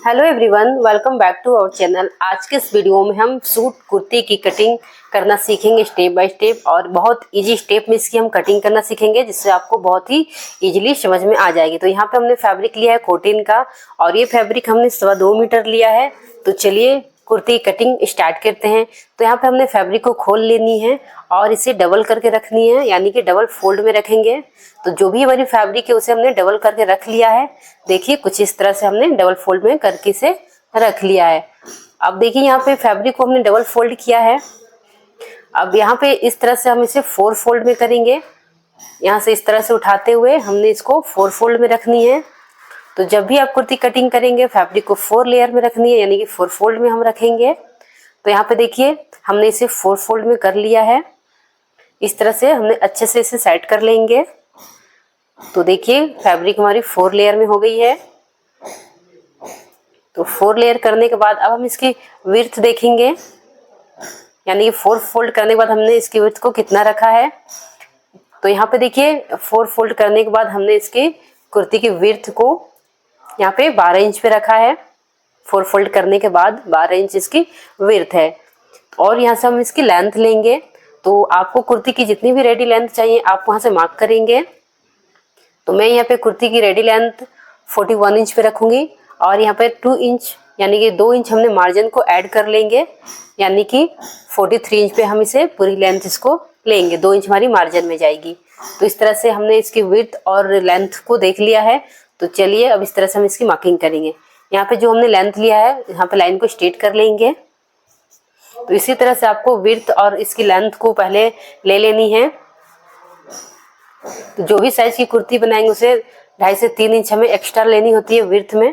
Hello everyone, welcome back to our channel. आज के इस वीडियो में हम सूट कुर्ती की कटिंग करना सीखेंगे स्टेप बाय स्टेप, और बहुत इजी स्टेप में इसकी हम कटिंग करना सीखेंगे जिससे आपको बहुत ही इजीली समझ में आ जाएगी। तो यहाँ पे हमने फैब्रिक लिया है कॉटन का, और ये फैब्रिक हमने 2.25 मीटर लिया है। तो चलिए कुर्ती कटिंग स्टार्ट करते हैं। तो यहाँ पे हमने फैब्रिक को खोल लेनी है और इसे डबल करके रखनी है, यानी कि डबल फोल्ड में रखेंगे। तो जो भी हमारी फैब्रिक है उसे हमने डबल करके रख लिया है। देखिए कुछ इस तरह से हमने डबल फोल्ड में करके इसे रख लिया है। अब देखिए यहाँ पे फैब्रिक को हमने डबल फोल्ड किया है। अब यहाँ पे इस तरह से हम इसे 4 फोल्ड में करेंगे। यहाँ से इस तरह से उठाते हुए हमने इसको 4 फोल्ड में रखनी है। तो जब भी आप कुर्ती कटिंग करेंगे फैब्रिक को 4 लेयर में रखनी है, यानी कि 4 फोल्ड में हम रखेंगे। तो यहाँ पे देखिए हमने इसे 4 फोल्ड में कर लिया है। इस तरह से हमने अच्छे से इसे सेट कर लेंगे। तो देखिए फैब्रिक हमारी 4 लेयर में हो गई है। तो 4 लेयर करने के बाद अब हम इसकी विड्थ देखेंगे, यानी कि 4 फोल्ड करने के बाद हमने इसकी विड्थ को कितना रखा है। तो यहाँ पे देखिए 4 फोल्ड करने के बाद हमने इसकी कुर्ती की विड्थ को यहाँ पे 12 इंच पे रखा है। 4 फोल्ड करने के बाद 12 इंच इसकी विड्थ है। और यहाँ से हम इसकी लेंथ लेंगे। तो आपको कुर्ती की जितनी भी रेडी लेंथ चाहिए आप वहाँ से मार्क करेंगे। तो मैं यहाँ पे कुर्ती की रेडी लेंथ 41 इंच पे रखूँगी, और यहाँ पे 2 इंच यानी कि 2 इंच हमने मार्जिन को ऐड कर लेंगे, यानी कि 43 इंच पे हम इसे पूरी लेंथ इसको लेंगे। 2 इंच हमारी मार्जिन में जाएगी। तो इस तरह से हमने इसकी विड्थ और लेंथ को देख लिया है। तो चलिए अब इस तरह से हम इसकी मार्किंग करेंगे। यहाँ पे जो हमने लेंथ लिया है यहाँ पे लाइन को स्ट्रेट कर लेंगे। तो इसी तरह से आपको विड्थ और इसकी लेंथ को पहले ले लेनी है। तो जो भी साइज की कुर्ती बनाएंगे उसे 2.5 से 3 इंच हमें एक्स्ट्रा लेनी होती है विड्थ में।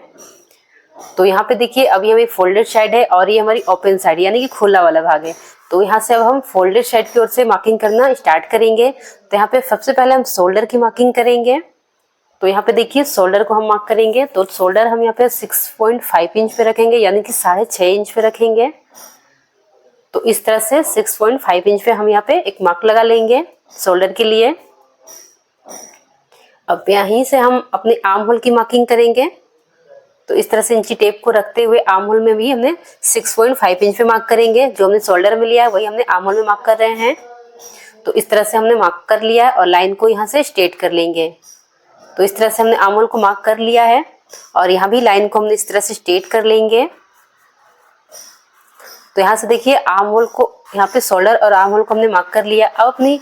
तो यहाँ पे देखिए अभी हमें फोल्डेड साइड है और ये हमारी ओपन साइड यानी कि खुला वाला भाग है। तो यहाँ से अब हम फोल्डेड साइड की ओर से मार्किंग करना स्टार्ट करेंगे। तो यहाँ पे सबसे पहले हम शोल्डर की मार्किंग करेंगे। तो यहाँ पे देखिए शोल्डर को हम मार्क करेंगे। तो शोल्डर हम यहाँ पे 6.5 इंच पे रखेंगे, यानी कि 6.5 इंच पे रखेंगे। तो इस तरह से 6.5 इंच पे हम यहाँ पे एक मार्क लगा लेंगे शोल्डर के लिए। अब यहीं से हम अपने आर्म होल की मार्किंग करेंगे। तो इस तरह से इंची टेप को रखते हुए आर्म होल में भी हमने 6.5 इंच पे मार्क करेंगे। जो हमने शोल्डर में लिया है वही हमने आर्म होल में मार्क कर रहे हैं। तो इस तरह से हमने मार्क कर लिया है और लाइन को यहाँ से स्ट्रेट कर लेंगे। तो इस तरह से हमने आर्म होल को मार्क कर लिया है और यहाँ भी लाइन को हमने इस तरह से स्ट्रेट कर लेंगे। तो यहाँ से देखिए आर्म होल को यहाँ पे शोल्डर और आर्म होल को हमने मार्क कर लिया। अब अपनी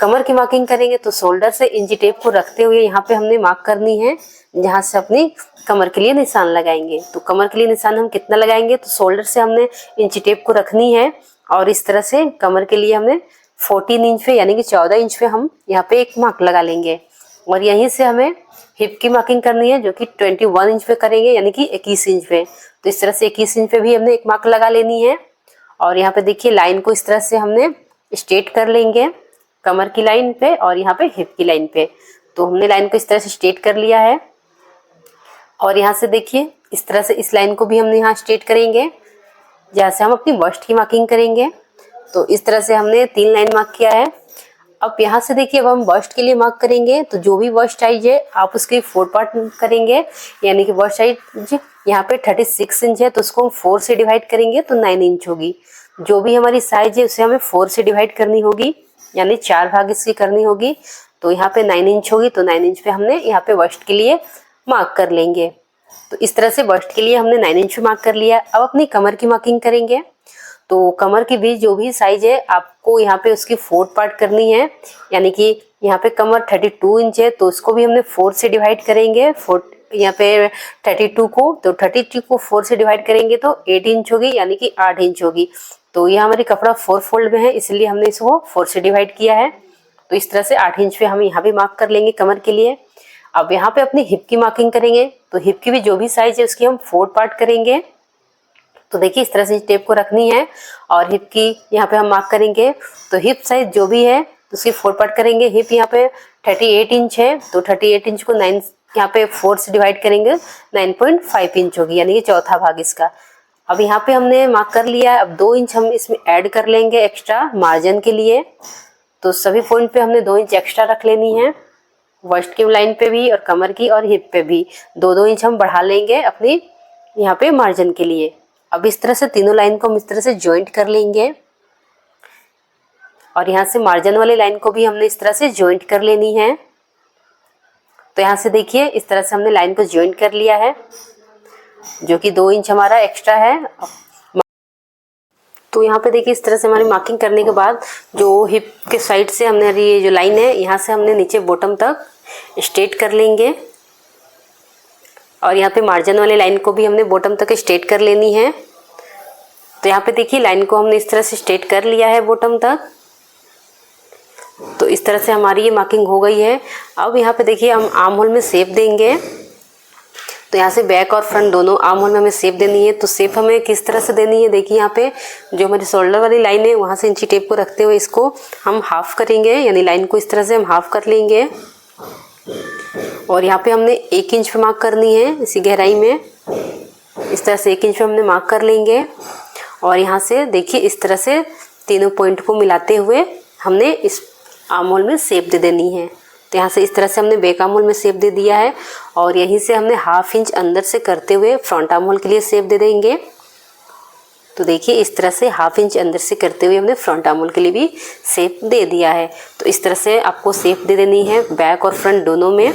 कमर की मार्किंग करेंगे। तो शोल्डर से इंची टेप को रखते हुए यहाँ पे हमने मार्क करनी है, जहाँ से अपनी कमर के लिए निशान लगाएंगे। तो कमर के लिए निशान हम कितना लगाएंगे, तो शोल्डर से हमने इंची टेप को रखनी है और इस तरह से कमर के लिए हमने 14 इंच पे यानी कि 14 इंच पे हम यहाँ पे एक मार्क लगा लेंगे। और यहीं से हमें हिप की मार्किंग करनी है, जो कि 21 इंच पे करेंगे, यानी कि 21 इंच पे। तो इस तरह से 21 इंच पे भी हमने एक मार्क लगा लेनी है। और यहाँ पे देखिए लाइन को इस तरह से हमने स्ट्रेट कर लेंगे कमर की लाइन पे और यहाँ पे हिप की लाइन पे। तो हमने लाइन को इस तरह से स्ट्रेट कर लिया है। और यहाँ से देखिए इस तरह से इस लाइन को भी हमने यहाँ स्ट्रेट करेंगे, जहाँ से हम अपनी बस्ट की मार्किंग करेंगे। तो इस तरह से हमने 3 लाइन मार्क किया है। अब यहाँ से देखिए अब हम बस्ट के लिए मार्क करेंगे। तो जो भी बस्ट साइज है आप उसके 4 पार्ट करेंगे, यानी कि बस्ट साइज यहाँ पे 36 इंच है तो उसको हम 4 से डिवाइड करेंगे तो 9 इंच होगी। जो भी हमारी साइज है उसे हमें 4 से डिवाइड करनी होगी, यानी 4 भाग इसकी करनी होगी। तो यहाँ पे 9 इंच होगी। तो 9 इंच पे हमने यहाँ पे बस्ट के लिए मार्क कर लेंगे। तो इस तरह से बस्ट के लिए हमने 9 इंच पे मार्क कर लिया। अब अपनी कमर की मार्किंग करेंगे। तो कमर की भी जो भी साइज है आपको यहाँ पे उसकी 4 पार्ट करनी है, यानी कि यहाँ पे कमर 32 इंच है तो उसको भी हमने 4 से डिवाइड करेंगे। 4 यहाँ पे 32 को, तो 32 को 4 से डिवाइड करेंगे तो 8 इंच होगी, यानी कि 8 इंच होगी। तो यह हमारी कपड़ा 4 फोल्ड में है, इसलिए हमने इसको 4 से डिवाइड किया है। तो इस तरह से 8 इंच पे हम यहाँ भी मार्क कर लेंगे कमर के लिए। अब यहाँ पे अपनी हिप की मार्किंग करेंगे। तो हिप की भी जो भी साइज है उसकी हम 4 पार्ट करेंगे। तो देखिए इस तरह से टेप को रखनी है और हिप की यहाँ पे हम मार्क करेंगे। तो हिप साइज जो भी है उसकी 4 पार्ट करेंगे। हिप यहाँ पे 38 इंच है तो 38 इंच को 9 यहाँ पे 4 से डिवाइड करेंगे 9.5 इंच होगी, यानी कि चौथा भाग इसका। अब यहाँ पे हमने मार्क कर लिया है। अब 2 इंच हम इसमें ऐड कर लेंगे एक्स्ट्रा मार्जिन के लिए। तो सभी पॉइंट पे हमने 2 इंच एक्स्ट्रा रख लेनी है, वस्ट की लाइन पे भी और कमर की और हिप पे भी 2-2 इंच हम बढ़ा लेंगे अपनी यहाँ पे मार्जिन के लिए। अब इस तरह से तीनों लाइन को हम इस तरह से ज्वाइंट कर लेंगे और यहाँ से मार्जिन वाली लाइन को भी हमने इस तरह से ज्वाइंट कर लेनी है। तो यहाँ से देखिए इस तरह से हमने लाइन को ज्वाइंट कर लिया है, जो कि 2 इंच हमारा एक्स्ट्रा है। तो यहाँ पे देखिए इस तरह से हमारी मार्किंग करने के बाद जो हिप के साइड से हमने ये जो लाइन है यहाँ से हमने नीचे बॉटम तक स्ट्रेट कर लेंगे और यहाँ पे मार्जिन वाली लाइन को भी हमने बॉटम तक स्ट्रेट कर लेनी है। तो यहाँ पे देखिए लाइन को हमने इस तरह से स्ट्रेट कर लिया है बॉटम तक। तो इस तरह से हमारी ये मार्किंग हो गई है। अब यहाँ पे देखिए हम आर्म होल में शेप देंगे। तो यहाँ से बैक और फ्रंट दोनों आर्म होल में हमें शेप देनी है। तो शेप हमें किस तरह से देनी है, देखिए यहाँ पे जो हमारी शोल्डर वाली लाइन है वहाँ से इंची टेप को रखते हुए इसको हम हाफ करेंगे, यानी लाइन को इस तरह से हम हाफ कर लेंगे और यहाँ पे हमने 1 इंच पे मार्क करनी है इसी गहराई में। इस तरह से 1 इंच पे हमने मार्क कर लेंगे और यहाँ से देखिए इस तरह से तीनों पॉइंट को मिलाते हुए हमने इस आर्म होल में शेप दे देनी है। तो यहाँ से इस तरह से हमने बैक आर्म होल में शेप दे दिया है और यहीं से हमने 1/2 इंच अंदर से करते हुए फ्रंट आर्म होल के लिए शेप दे देंगे। तो देखिए इस तरह से 1/2 इंच अंदर से करते हुए हमने फ्रंट आर्म होल के लिए भी शेप दे दिया है। तो इस तरह से आपको शेप दे देनी है बैक और फ्रंट दोनों में।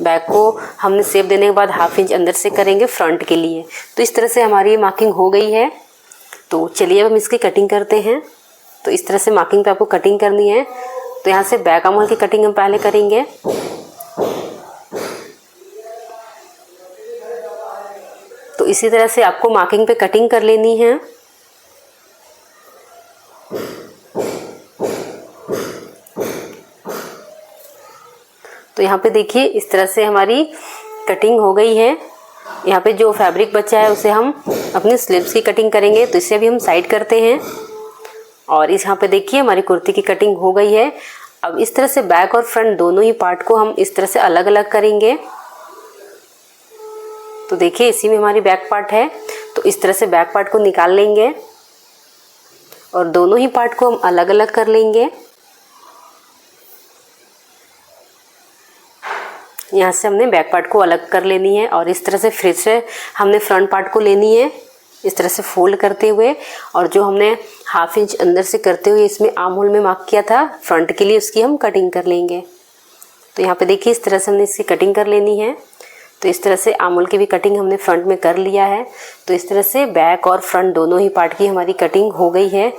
बैक को हमने शेप देने के बाद 1/2 इंच अंदर से करेंगे फ्रंट के लिए। तो इस तरह से हमारी ये मार्किंग हो गई है। तो चलिए अब हम इसकी कटिंग करते हैं। तो इस तरह से मार्किंग पे आपको कटिंग करनी है। तो यहाँ से बैक आर्म होल की कटिंग हम पहले करेंगे। तो इसी तरह से आपको मार्किंग पे कटिंग कर लेनी है। तो यहाँ पे देखिए इस तरह से हमारी कटिंग हो गई है। यहाँ पे जो फैब्रिक बचा है उसे हम अपने स्लीव्स की कटिंग करेंगे। तो इसे अभी हम साइड करते हैं और इस यहाँ पे देखिए हमारी कुर्ती की कटिंग हो गई है। अब इस तरह से बैक और फ्रंट दोनों ही पार्ट को हम इस तरह से अलग अलग करेंगे। तो देखिए इसी में हमारी बैक पार्ट है। तो इस तरह से बैक पार्ट को निकाल लेंगे और दोनों ही पार्ट को हम अलग अलग कर लेंगे। यहाँ से हमने बैक पार्ट को अलग कर लेनी है और इस तरह से फिर से हमने फ्रंट पार्ट को लेनी है इस तरह से फोल्ड करते हुए, और जो हमने 1/2 इंच अंदर से करते हुए इसमें आर्म होल में मार्क किया था फ्रंट के लिए उसकी हम कटिंग कर लेंगे। तो यहाँ पे देखिए इस तरह से हमने इसकी कटिंग कर लेनी है। तो इस तरह से आर्म होल की भी कटिंग हमने फ्रंट में कर लिया है। तो इस तरह से बैक और फ्रंट दोनों ही पार्ट की हमारी कटिंग हो गई है।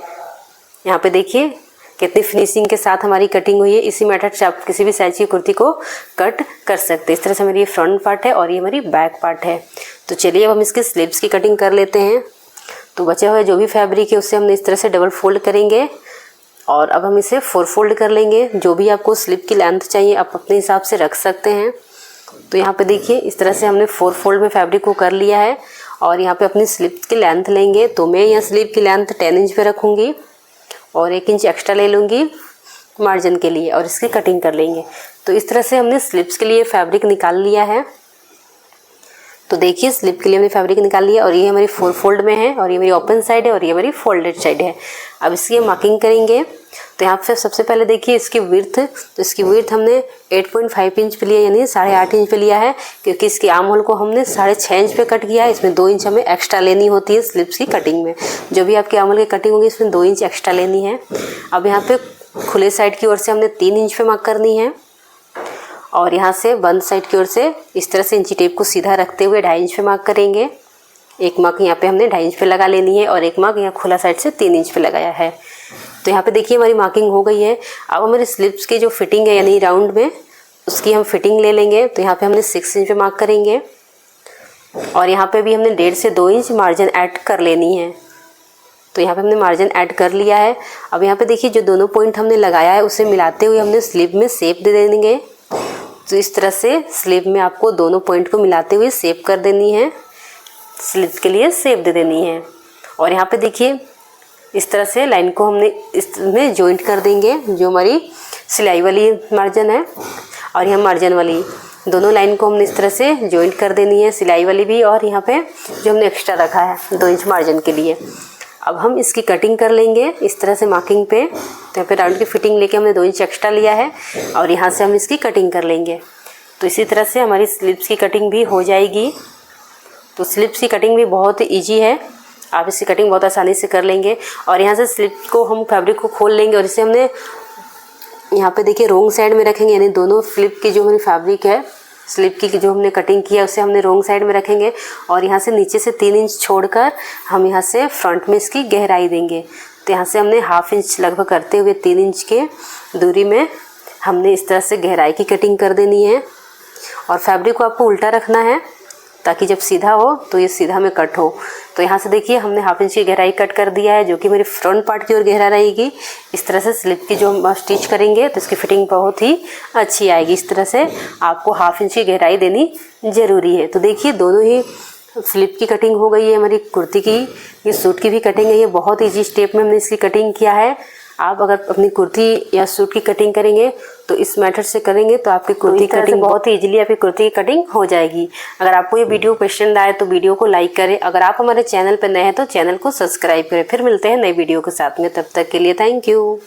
यहाँ पे देखिए कितनी फिनिशिंग के साथ हमारी कटिंग हुई है। इसी मेथड से आप किसी भी साइज की कुर्ती को कट कर सकते हैं। इस तरह से हमारी ये फ्रंट पार्ट है और ये हमारी बैक पार्ट है। तो चलिए अब हम इसके स्लीव्स की कटिंग कर लेते हैं। तो बचा हुआ जो भी फैब्रिक है उसे हमने इस तरह से डबल फोल्ड करेंगे और अब हम इसे 4 फोल्ड कर लेंगे। जो भी आपको स्लीव की लेंथ चाहिए आप अपने हिसाब से रख सकते हैं। तो यहाँ पे देखिए इस तरह से हमने 4 फोल्ड में फैब्रिक को कर लिया है और यहाँ पे अपनी स्लीव की लेंथ लेंगे। तो मैं यहाँ स्लीव की लेंथ 10 इंच पे रखूँगी और 1 इंच एक्स्ट्रा ले लूँगी मार्जिन के लिए और इसकी कटिंग कर लेंगे। तो इस तरह से हमने स्लीव्स के लिए फैब्रिक निकाल लिया है। तो देखिए स्लीव के लिए हमने फैब्रिक निकाल लिया और ये हमारी 4 फोल्ड में है और ये मेरी ओपन साइड है और ये हमारी फोल्डेड साइड है। अब इसकी मार्किंग करेंगे। तो यहाँ पे सबसे पहले देखिए इसकी विड्थ, तो इसकी विड्थ हमने 8.5 इंच पे लिया, यानी 8.5 इंच पे लिया है, क्योंकि इसकी आर्म होल को हमने 6.5 इंच पे कट किया है। इसमें 2 इंच हमें एक्स्ट्रा लेनी होती है स्लीव्स की कटिंग में। जो भी आपकी आर्म होल की कटिंग होगी इसमें 2 इंच एक्स्ट्रा लेनी है। अब यहाँ पे खुले साइड की ओर से हमने 3 इंच पे मार्क करनी है और यहाँ से बंद साइड की ओर से इस तरह से इंची टेप को सीधा रखते हुए 2.5 इंच पे मार्क करेंगे। एक मार्क यहाँ पे हमने 2.5 इंच पे लगा लेनी है और एक मार्क यहाँ खुला साइड से 3 इंच पे लगाया है। तो यहाँ पे देखिए हमारी मार्किंग हो गई है। अब हमारी स्लीव्स की जो फिटिंग है यानी राउंड में उसकी हम फिटिंग ले लेंगे। तो यहाँ पे हमने 6 इंच पे मार्क करेंगे और यहाँ पे भी हमने 1.5 से 2 इंच मार्जिन ऐड कर लेनी है। तो यहाँ पे हमने मार्जिन ऐड कर लिया है। अब यहाँ पे देखिए जो दोनों पॉइंट हमने लगाया है उसे मिलाते हुए हमने स्लीव में शेप दे देंगे। तो इस तरह से स्लीव में आपको दोनों पॉइंट को मिलाते हुए शेप कर देनी है, स्लीव के लिए शेप दे देनी है। और यहाँ पे देखिए इस तरह से लाइन को हमने इसमें जॉइंट कर देंगे, जो हमारी सिलाई वाली मार्जिन है और यहाँ मार्जिन वाली, दोनों लाइन को हमने इस तरह से जॉइंट कर देनी है, सिलाई वाली भी और यहाँ पे जो हमने एक्स्ट्रा रखा है 2 इंच मार्जिन के लिए। अब हम इसकी कटिंग कर लेंगे इस तरह से मार्किंग पे। तो यहाँ पे राउंड की फिटिंग लेके हमने 2 इंच एक्स्ट्रा लिया है और यहाँ से हम इसकी कटिंग कर लेंगे। तो इसी तरह से हमारी स्लीव्स की कटिंग भी हो जाएगी। तो स्लीव्स की कटिंग भी बहुत ईजी है, आप इसकी कटिंग बहुत आसानी से कर लेंगे। और यहाँ से स्लीव को हम फैब्रिक को खोल लेंगे और इसे हमने यहाँ पे देखिए रोंग साइड में रखेंगे, यानी दोनों स्लीव की जो हमारी फैब्रिक है स्लीव की जो हमने कटिंग किया उसे हमने रोंग साइड में रखेंगे और यहाँ से नीचे से 3 इंच छोड़कर हम यहाँ से फ्रंट में इसकी गहराई देंगे। तो यहाँ से हमने ½ इंच लगभग करते हुए 3 इंच के दूरी में हमने इस तरह से गहराई की कटिंग कर देनी है। और फैब्रिक को आपको उल्टा रखना है ताकि जब सीधा हो तो ये सीधा में कट हो। तो यहाँ से देखिए हमने ½ इंच की गहराई कट कर दिया है, जो कि मेरी फ्रंट पार्ट की ओर गहरा रहेगी। इस तरह से स्लीव की जो हम स्टिच करेंगे तो इसकी फिटिंग बहुत ही अच्छी आएगी। इस तरह से आपको ½ इंच की गहराई देनी ज़रूरी है। तो देखिए दोनों ही स्लीव की कटिंग हो गई है हमारी, कुर्ती की, ये सूट की भी कटिंग है। ये बहुत ईजी स्टेप में हमने इसकी कटिंग किया है। आप अगर अपनी कुर्ती या सूट की कटिंग करेंगे तो इस मेथड से करेंगे तो आपकी कुर्ती की कटिंग बहुत ही इजीली आपकी कुर्ती की कटिंग हो जाएगी। अगर आपको ये वीडियो पसंद आए तो वीडियो को लाइक करें। अगर आप हमारे चैनल पर नए हैं तो चैनल को सब्सक्राइब करें। फिर मिलते हैं नई वीडियो के साथ में, तब तक के लिए थैंक यू।